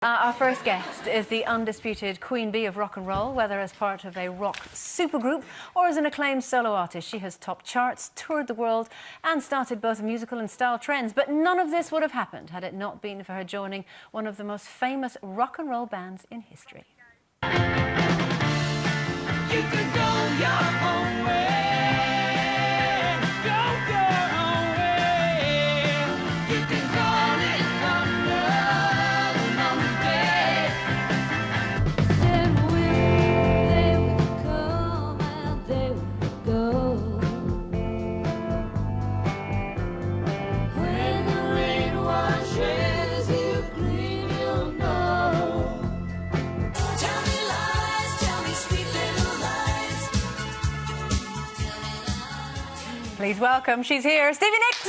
Our first guest is the undisputed queen bee of rock and roll, whether as part of a rock supergroup or as an acclaimed solo artist. She has topped charts, toured the world and started both musical and style trends. But none of this would have happened had it not been for her joining one of the most famous rock and roll bands in history. You can go your own way. Please welcome, she's here, Stevie Nicks!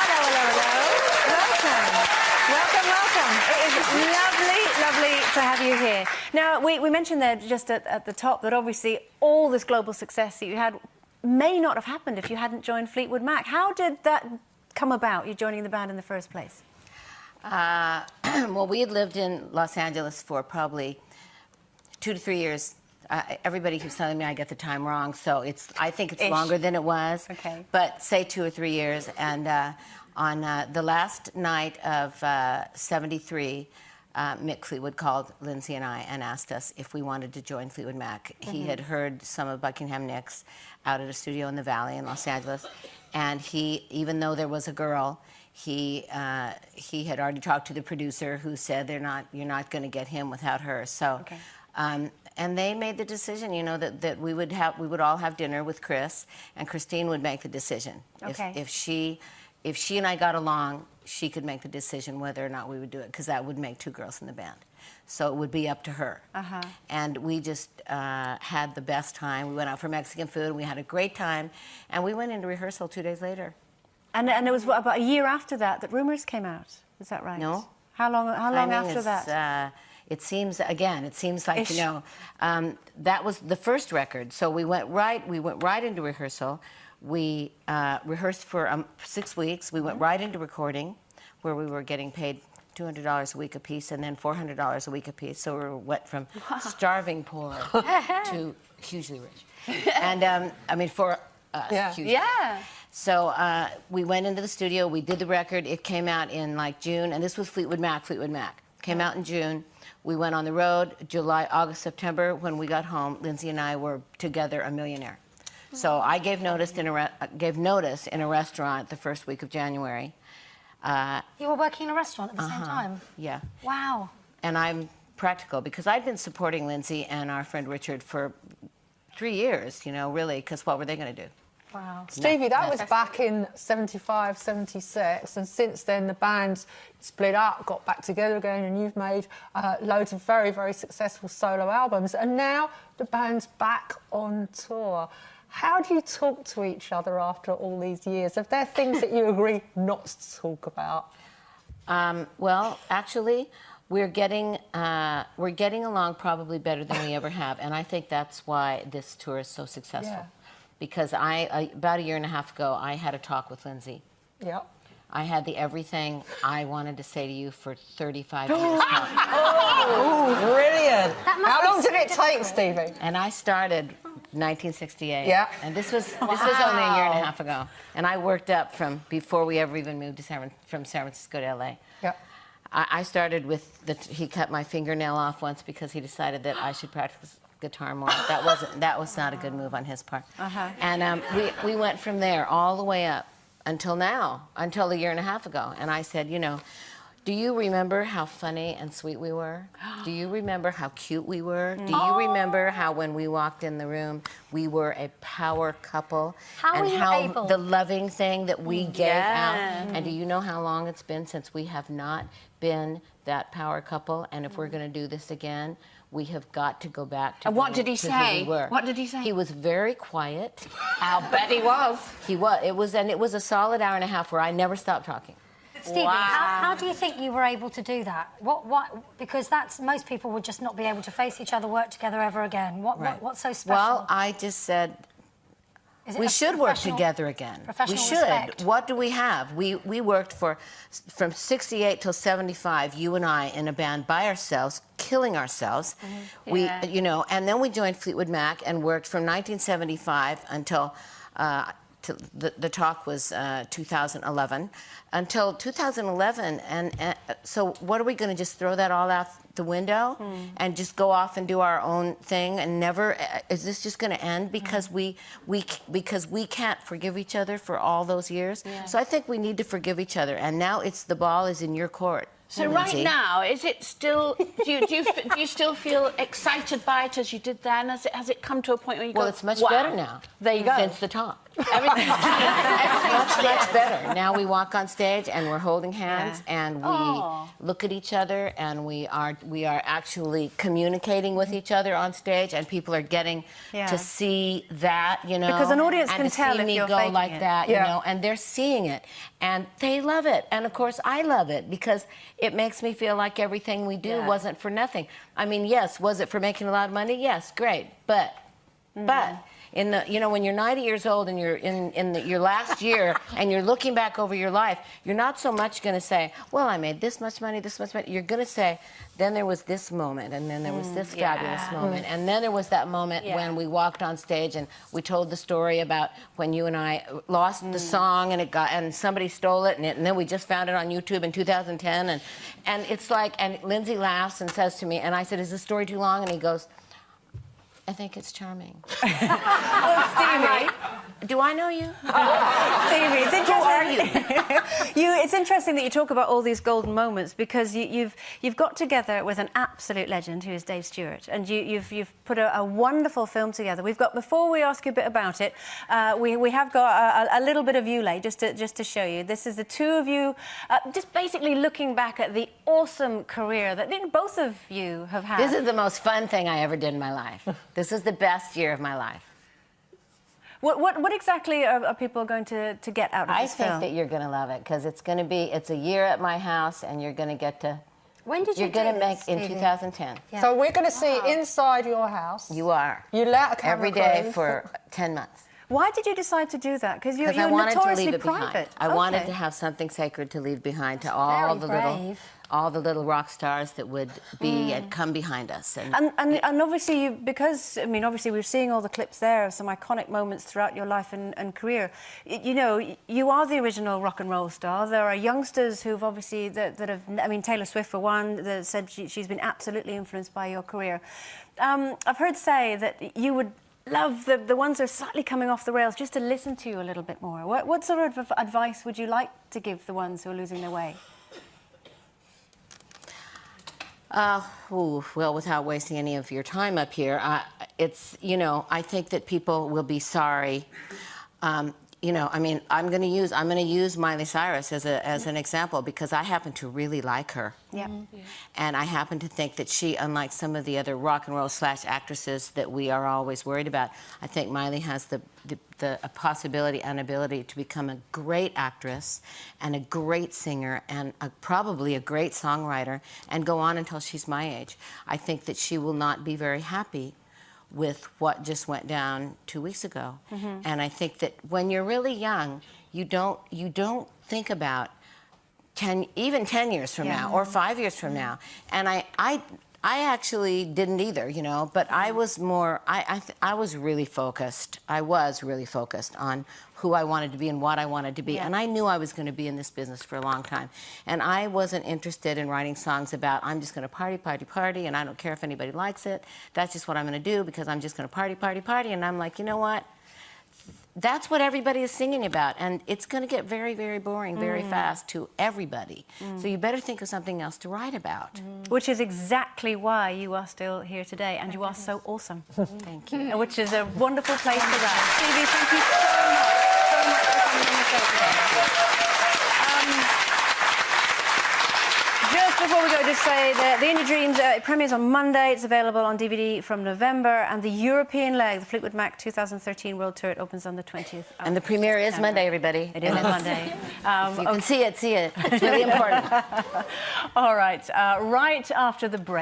Hello, welcome. It is lovely to have you here. Now, we mentioned there just at the top that obviously all this global success that you had may not have happened if you hadn't joined Fleetwood Mac. How did that come about, you joining the band in the first place? Well, we had lived in Los Angeles for probably 2 to 3 years. Everybody keeps telling me I get the time wrong, so I think it's longer than it was. Okay. But say 2 or 3 years. And on the last night of '73, Mick Fleetwood called Lindsay and I and asked us if we wanted to join Fleetwood Mac. Mm-hmm. He had heard some of Buckingham Nicks out at a studio in the Valley in Los Angeles, and he, even though there was a girl, he had already talked to the producer, who said you're not going to get him without her. So. Okay. And they made the decision, you know, that we would all have dinner with Chris, and Christine would make the decision. Okay. If she and I got along, she could make the decision whether or not we would do it, because that would make 2 girls in the band. So it would be up to her. Uh-huh. And we just had the best time. We went out for Mexican food, and we had a great time, and we went into rehearsal 2 days later. And it was what, about a year after that rumours came out. Is that right? No. How long after that? It seems like, you know, that was the first record. So we went right into rehearsal. We rehearsed for 6 weeks. We went right into recording, where we were getting paid $200 a week apiece, and then $400 a week apiece. So we went from starving poor to hugely rich. And I mean, for us, hugely. Yeah. So we went into the studio. We did the record. It came out in like June, and this was Fleetwood Mac. Came out in June. We went on the road, July, August, September. When we got home, Lindsay and I were together a millionaire. So I gave notice in a restaurant the first week of January. You were working in a restaurant at the same time? Yeah. Wow. And I'm practical, because I'd been supporting Lindsay and our friend Richard for 3 years, you know, really, because what were they going to do? Wow. Stevie, that was back in '75, '76, and since then the band split up, got back together again, and you've made loads of very, very successful solo albums, and now the band's back on tour. How do you talk to each other after all these years? Are there things that you agree not to talk about? Well, actually, we're getting along probably better than we ever have, and I think that's why this tour is so successful. Yeah. Because about a year and a half ago, I had a talk with Lindsay. Yep. I had the everything I wanted to say to you for 35 years. Oh, brilliant. How long did it take, Stevie? And I started 1968. Yeah. And this was only a year and a half ago. And I worked up from before we ever even moved to from San Francisco to LA. Yeah. I started with he cut my fingernail off once because he decided that I should practice guitar more. That was not a good move on his part. Uh-huh. And we went from there all the way up until now, until a year and a half ago. And I said, you know, do you remember how funny and sweet we were? Do you remember how cute we were? Do you remember how when we walked in the room, we were a power couple? The loving thing that we gave out? And do you know how long it's been since we have not been that power couple? And if we're going to do this again, we have got to go back to. And what did he say? We were. What did he say? He was very quiet. I'll bet he was. He was. It was a solid hour and a half where I never stopped talking. Stevie, how do you think you were able to do that? Because most people would just not be able to face each other, work together ever again. What's so special? Well, I just said, We should work together again. We should. Respect. What do we have? We worked from 68 till 75, you and I, in a band by ourselves, killing ourselves. We, you know, and then we joined Fleetwood Mac and worked from 1975 until the talk was 2011, until 2011. And so what are we going to just throw that all out the window and just go off and do our own thing and never, is this just going to end because we can't forgive each other for all those years? So I think we need to forgive each other, and now the ball is in your court. So right now, is it still? Do you still feel excited by it as you did then? Has it come to a point where you go? Well, it's much wow. better now. There you go. Since the talk. Everything's much better. Now we walk on stage and we're holding hands and we look at each other and we are actually communicating with each other on stage, and people are getting to see that, you know. Because an audience and can to tell see if me you're go faking like it. that, you know, and they're seeing it and they love it. And of course I love it because it makes me feel like everything we do wasn't for nothing. I mean, yes, was it for making a lot of money? Yes, great. But in the, you know, when you're 90 years old and you're in your last year and you're looking back over your life, you're not so much going to say, well, I made this much money, this much money. You're going to say, then there was this moment, and then there was this fabulous moment, and then there was that moment when we walked on stage and we told the story about when you and I lost the song and somebody stole it, and then we just found it on YouTube in 2010, and it's like, and Lindsay laughs and says to me, and I said, is the story too long? And he goes, I think it's charming. Well, Stevie, do I know you? Stevie, it's interesting. Who are you? It's interesting that you talk about all these golden moments because you've got together with an absolute legend who is Dave Stewart, and you've put a wonderful film together. We've got, before we ask you a bit about it, we have got a little bit of you lay just to show you. This is the two of you just basically looking back at the awesome career that both of you have had. This is the most fun thing I ever did in my life. This is the best year of my life. What exactly are people going to get out of this film? I think that you're going to love it because it's a year at my house, and you're going to get to. When did you You're going to make in Stevie? 2010. Yeah. So we're going to see inside your house. You are. You let a camera every day crew. for 10 months. Why did you decide to do that? Because you're I wanted to notoriously leave it private. behind. I wanted to have something sacred to leave behind to all the little rock stars that would be and come behind us. And obviously, because I mean, obviously, we're seeing all the clips there of some iconic moments throughout your life and career. You know, you are the original rock and roll star. There are youngsters who've obviously that have. I mean, Taylor Swift for one, that said she's been absolutely influenced by your career. I've heard say that you would love the ones that are slightly coming off the rails just to listen to you a little bit more. What sort of advice would you like to give the ones who are losing their way? Well, without wasting any of your time up here, it's, you know, I think that people will be sorry. You know, I mean, I'm going to use Miley Cyrus as an example because I happen to really like her. Yeah. And I happen to think that she, unlike some of the other rock and roll / actresses that we are always worried about, I think Miley has the possibility and ability to become a great actress and a great singer and probably a great songwriter and go on until she's my age. I think that she will not be very happy with what just went down 2 weeks ago. And I think that when you're really young, you don't think about even 10 years from now or 5 years from now. And I actually didn't either, you know, but I was more, I was really focused. I was really focused on who I wanted to be and what I wanted to be. And I knew I was going to be in this business for a long time. And I wasn't interested in writing songs about, I'm just going to party, party, party, and I don't care if anybody likes it. That's just what I'm going to do because I'm just going to party, party, party. And I'm like, you know what? That's what everybody is singing about, and it's going to get very, very boring very fast to everybody. So you better think of something else to write about. Which is exactly why you are still here today, and you are so awesome. Thank you. Which is a wonderful place for that. Stevie, thank you so much for coming on the show today. Just before we go, just say that The Indie Dreams premieres on Monday. It's available on DVD from November. And the European leg, the Fleetwood Mac 2013 World Tour, it opens on the 20th. And the premiere is Monday, everybody. It is on Monday. If you can see it, see it. It's really important. All right, right after the break.